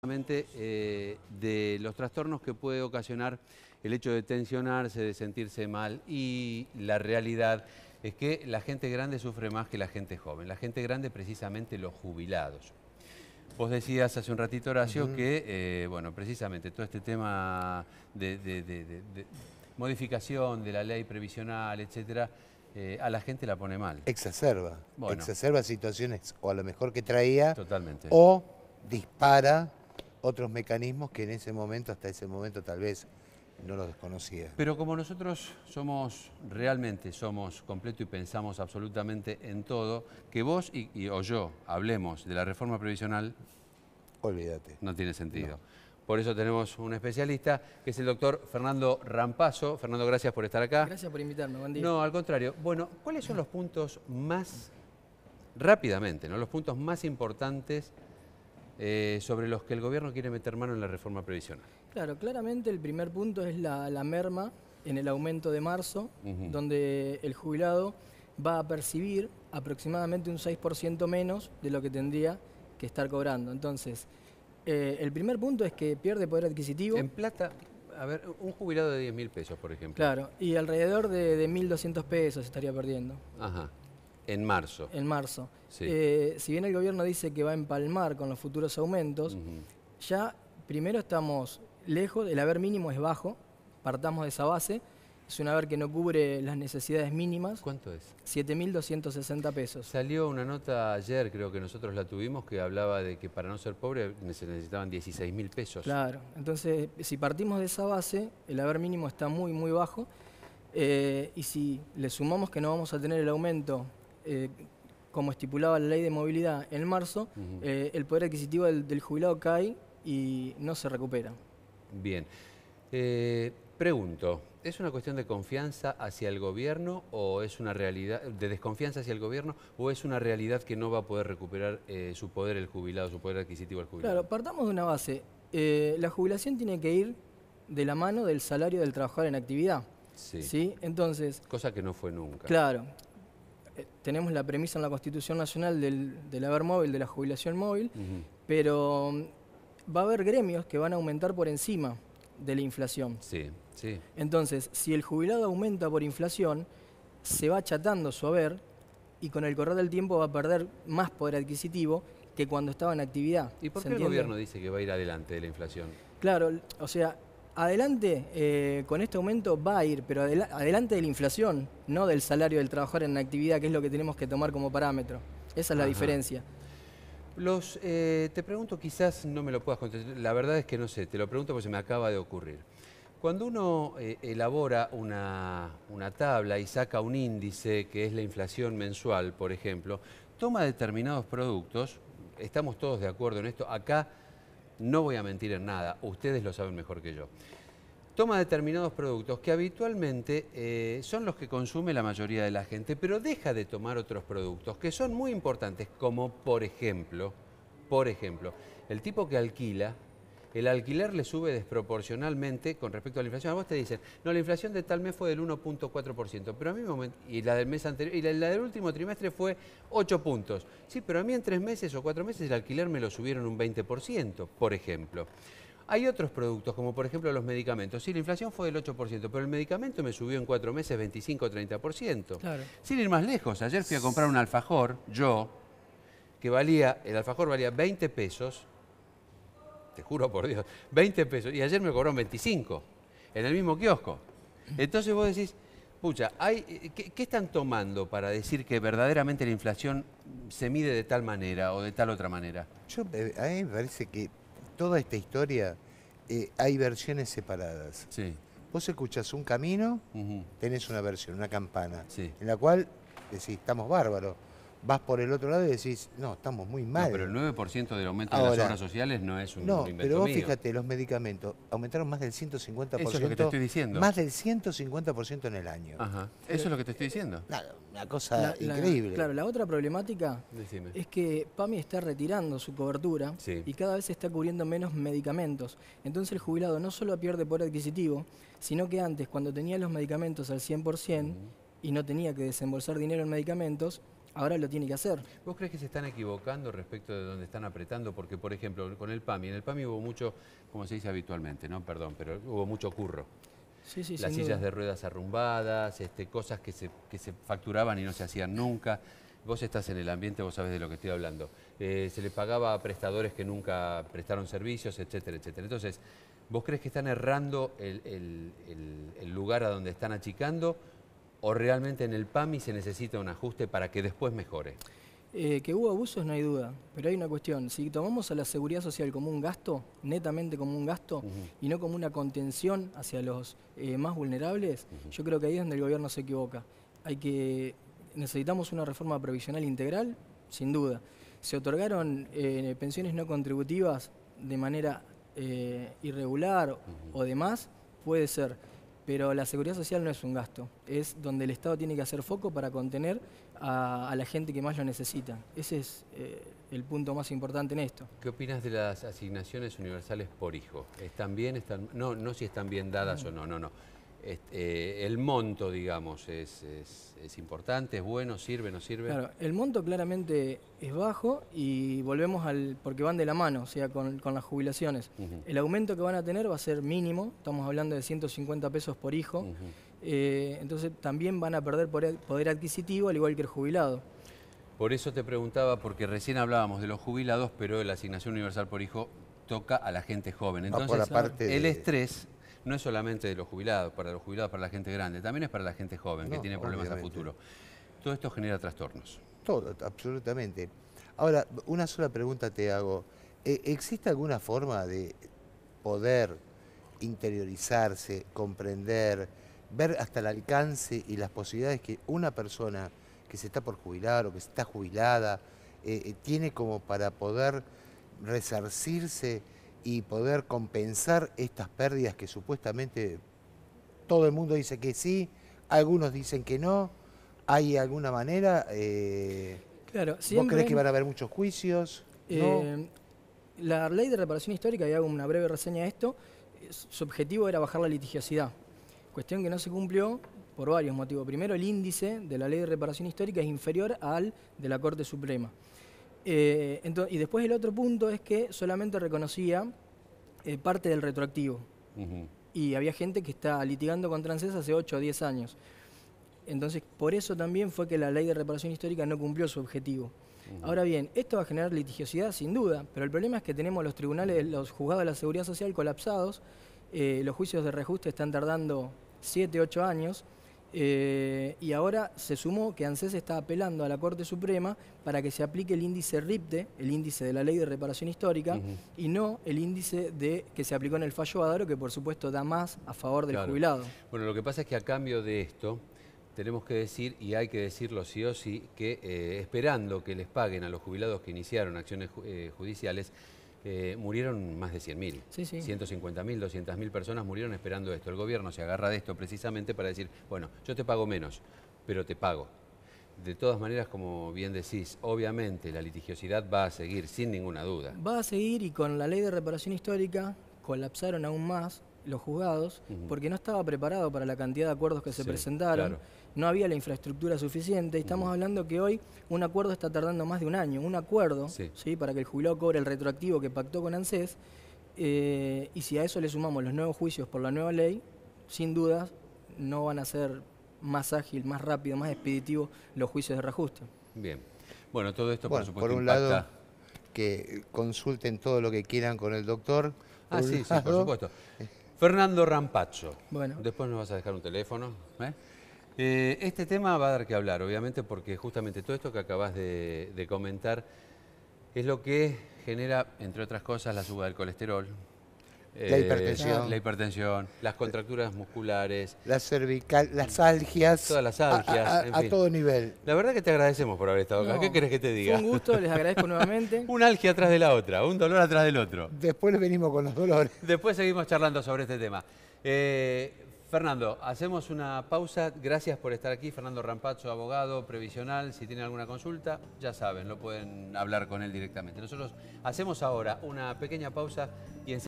De los trastornos que puede ocasionar el hecho de tensionarse, de sentirse mal, y la realidad es que la gente grande sufre más que la gente joven. La gente grande, precisamente los jubilados. Vos decías hace un ratito, Horacio, que bueno, precisamente todo este tema de modificación de la ley previsional, etcétera, a la gente la pone mal. Exacerba. Bueno. Exacerba situaciones, o a lo mejor que traía, Totalmente. o dispara otros mecanismos que en ese momento, hasta ese momento, tal vez no los desconocía. Pero como nosotros realmente somos completos y pensamos absolutamente en todo, que vos o yo hablemos de la reforma previsional, olvídate. No tiene sentido. No. Por eso tenemos un especialista, que es el doctor Fernando Rampazzo. Fernando, gracias por estar acá. Gracias por invitarme, buen día. No, al contrario. Bueno, ¿cuáles son los puntos más, rápidamente, ¿no?, los puntos más importantes sobre los que el gobierno quiere meter mano en la reforma previsional? Claro, claramente el primer punto es la merma en el aumento de marzo, donde el jubilado va a percibir aproximadamente un 6% menos de lo que tendría que estar cobrando. Entonces, el primer punto es que pierde poder adquisitivo. En plata, a ver, un jubilado de 10.000 pesos, por ejemplo. Claro, y alrededor de 1.200 pesos estaría perdiendo. Ajá. En marzo. En marzo. Sí. Si bien el gobierno dice que va a empalmar con los futuros aumentos, ya primero estamos lejos, el haber mínimo es bajo, partamos de esa base, es un haber que no cubre las necesidades mínimas. ¿Cuánto es? 7.260 pesos. Salió una nota ayer, creo que nosotros la tuvimos, que hablaba de que para no ser pobre se necesitaban 16.000 pesos. Claro, entonces si partimos de esa base, el haber mínimo está muy, muy bajo, y si le sumamos que no vamos a tener el aumento como estipulaba la ley de movilidad en marzo, el poder adquisitivo del jubilado cae y no se recupera. Bien. Pregunto, ¿es una cuestión de confianza hacia el gobierno o es una realidad, de desconfianza hacia el gobierno, o es una realidad que no va a poder recuperar su poder el jubilado, su poder adquisitivo el jubilado? Claro, partamos de una base. La jubilación tiene que ir de la mano del salario del trabajador en actividad. Sí. ¿Sí? Entonces, cosa que no fue nunca. Claro. Tenemos la premisa en la Constitución Nacional del haber móvil, de la jubilación móvil, pero va a haber gremios que van a aumentar por encima de la inflación. Sí, sí. Entonces, si el jubilado aumenta por inflación, se va achatando su haber y con el correr del tiempo va a perder más poder adquisitivo que cuando estaba en actividad. ¿Y por qué el gobierno dice que va a ir adelante de la inflación? Claro, o sea, adelante con este aumento va a ir, pero adelante de la inflación, no del salario del trabajador en actividad, que es lo que tenemos que tomar como parámetro. Esa es la diferencia. Te pregunto, quizás no me lo puedas contestar, la verdad es que no sé, te lo pregunto porque se me acaba de ocurrir. Cuando uno elabora una tabla y saca un índice que es la inflación mensual, por ejemplo, toma determinados productos, estamos todos de acuerdo en esto, acá no voy a mentir en nada, ustedes lo saben mejor que yo. Toma determinados productos que habitualmente son los que consume la mayoría de la gente, pero deja de tomar otros productos que son muy importantes, como por ejemplo, el tipo que alquila, el alquiler le sube desproporcionalmente con respecto a la inflación. A vos te dicen, no, la inflación de tal mes fue del 1.4%, pero a mí y la del mes anterior, y la del último trimestre fue 8 puntos. Sí, pero a mí en 3 meses o 4 meses el alquiler me lo subieron un 20%, por ejemplo. Hay otros productos, como por ejemplo los medicamentos. Sí, la inflación fue del 8%, pero el medicamento me subió en 4 meses 25 o 30%. Claro. Sin ir más lejos, ayer fui a comprar un alfajor, que el alfajor valía 20 pesos, te juro por Dios, 20 pesos, y ayer me cobraron 25, en el mismo kiosco. Entonces vos decís, pucha, ¿qué están tomando para decir que verdaderamente la inflación se mide de tal manera o de tal otra manera? A mí me parece que toda esta historia hay versiones separadas. Sí. Vos escuchás un camino, tenés una versión, una campana, sí, en la cual decís, estamos bárbaros. Vas por el otro lado y decís, no, estamos muy mal. No, pero el 9% del aumento de las obras sociales no es un invento mío. No, pero vos fíjate, los medicamentos aumentaron más del 150%. Eso es lo que te estoy diciendo. Más del 150% en el año. Ajá, eso es lo que te estoy diciendo. Una cosa increíble. Claro, la otra problemática es que PAMI está retirando su cobertura y cada vez se está cubriendo menos medicamentos. Entonces el jubilado no solo pierde poder adquisitivo, sino que antes, cuando tenía los medicamentos al 100% y no tenía que desembolsar dinero en medicamentos, ahora lo tiene que hacer. ¿Vos crees que se están equivocando respecto de dónde están apretando? Porque, por ejemplo, con el PAMI, en el PAMI hubo mucho, como se dice habitualmente, ¿no? Perdón, pero hubo mucho curro. Sí, sí, Las sin sillas duda. de ruedas arrumbadas, cosas que se facturaban y no se hacían nunca. Vos estás en el ambiente, vos sabés de lo que estoy hablando. Se le pagaba a prestadores que nunca prestaron servicios, etcétera, etcétera. Entonces, ¿vos crees que están errando el lugar a donde están achicando o realmente en el PAMI se necesita un ajuste para que después mejore? Que hubo abusos no hay duda, pero hay una cuestión. Si tomamos a la seguridad social como un gasto, netamente como un gasto, y no como una contención hacia los más vulnerables, yo creo que ahí es donde el gobierno se equivoca. Necesitamos una reforma previsional integral, sin duda. Se otorgaron pensiones no contributivas de manera irregular o demás, puede ser. Pero la seguridad social no es un gasto, es donde el Estado tiene que hacer foco para contener a la gente que más lo necesita. Ese es el punto más importante en esto. ¿Qué opinas de las asignaciones universales por hijo? ¿Están bien? No si están bien dadas o no, no. El monto, digamos, es importante, es bueno, sirve, no sirve. Claro, el monto claramente es bajo y volvemos porque van de la mano, o sea, con las jubilaciones. El aumento que van a tener va a ser mínimo, estamos hablando de 150 pesos por hijo, entonces también van a perder poder adquisitivo al igual que el jubilado. Por eso te preguntaba, porque recién hablábamos de los jubilados, pero la asignación universal por hijo toca a la gente joven. Entonces, el estrés no es solamente de los jubilados, para la gente grande, también es para la gente joven, que tiene problemas a futuro. Todo esto genera trastornos. Todo, absolutamente. Ahora, una sola pregunta te hago. ¿Existe alguna forma de poder interiorizarse, comprender, ver hasta el alcance y las posibilidades que una persona que se está por jubilar o que está jubilada tiene como para poder resarcirse y poder compensar estas pérdidas que supuestamente todo el mundo dice que sí, algunos dicen que no? ¿Hay alguna manera? Claro, ¿Vos creés que van a haber muchos juicios? ¿No? La ley de reparación histórica, y hago una breve reseña de esto, su objetivo era bajar la litigiosidad, cuestión que no se cumplió por varios motivos. Primero, el índice de la ley de reparación histórica es inferior al de la Corte Suprema. Y después el otro punto es que solamente reconocía parte del retroactivo. Y había gente que está litigando contra ANSES hace 8 o 10 años. Entonces, por eso también fue que la ley de reparación histórica no cumplió su objetivo. Ahora bien, esto va a generar litigiosidad sin duda, pero el problema es que tenemos los tribunales, los juzgados de la seguridad social colapsados, los juicios de reajuste están tardando 7, 8 años, y ahora se sumó que ANSES está apelando a la Corte Suprema para que se aplique el índice RIPTE, el índice de la ley de reparación histórica, y no el índice que se aplicó en el fallo Adaro, que por supuesto da más a favor del jubilado. Bueno, lo que pasa es que a cambio de esto tenemos que decir, y hay que decirlo sí o sí, que esperando que les paguen a los jubilados que iniciaron acciones judiciales, murieron más de 100.000. Sí, sí. 150.000, 200.000 personas murieron esperando esto. El gobierno se agarra de esto precisamente para decir, bueno, yo te pago menos, pero te pago. De todas maneras, como bien decís, obviamente la litigiosidad va a seguir, sin ninguna duda. Va a seguir, y con la ley de reparación histórica colapsaron aún más los juzgados porque no estaba preparado para la cantidad de acuerdos que se presentaron. Claro. No había la infraestructura suficiente. Y estamos hablando que hoy un acuerdo está tardando más de un año. Un acuerdo, ¿sí? Para que el jubilado cobre el retroactivo que pactó con ANSES. Y si a eso le sumamos los nuevos juicios por la nueva ley, sin duda no van a ser más ágil, más rápido, más expeditivo los juicios de reajuste. Bien. Bueno, todo esto por supuesto por un impacta. Lado, que consulten todo lo que quieran con el doctor. Sí, por supuesto. Fernando Rampazzo. Bueno. Después nos vas a dejar un teléfono. Este tema va a dar que hablar, obviamente, porque justamente todo esto que acabas de comentar es lo que genera, entre otras cosas, la suba del colesterol. La hipertensión, las contracturas musculares. La cervical, las algias. Todas las algias, en fin. A todo nivel. La verdad que te agradecemos por haber estado acá. ¿Qué querés que te diga? Fue un gusto, les agradezco nuevamente. Una algia atrás de la otra, un dolor atrás del otro. Después venimos con los dolores. Después seguimos charlando sobre este tema. Fernando, hacemos una pausa. Gracias por estar aquí. Fernando Rampazzo, abogado previsional. Si tienen alguna consulta, ya saben, lo pueden hablar con él directamente. Nosotros hacemos ahora una pequeña pausa y enseguida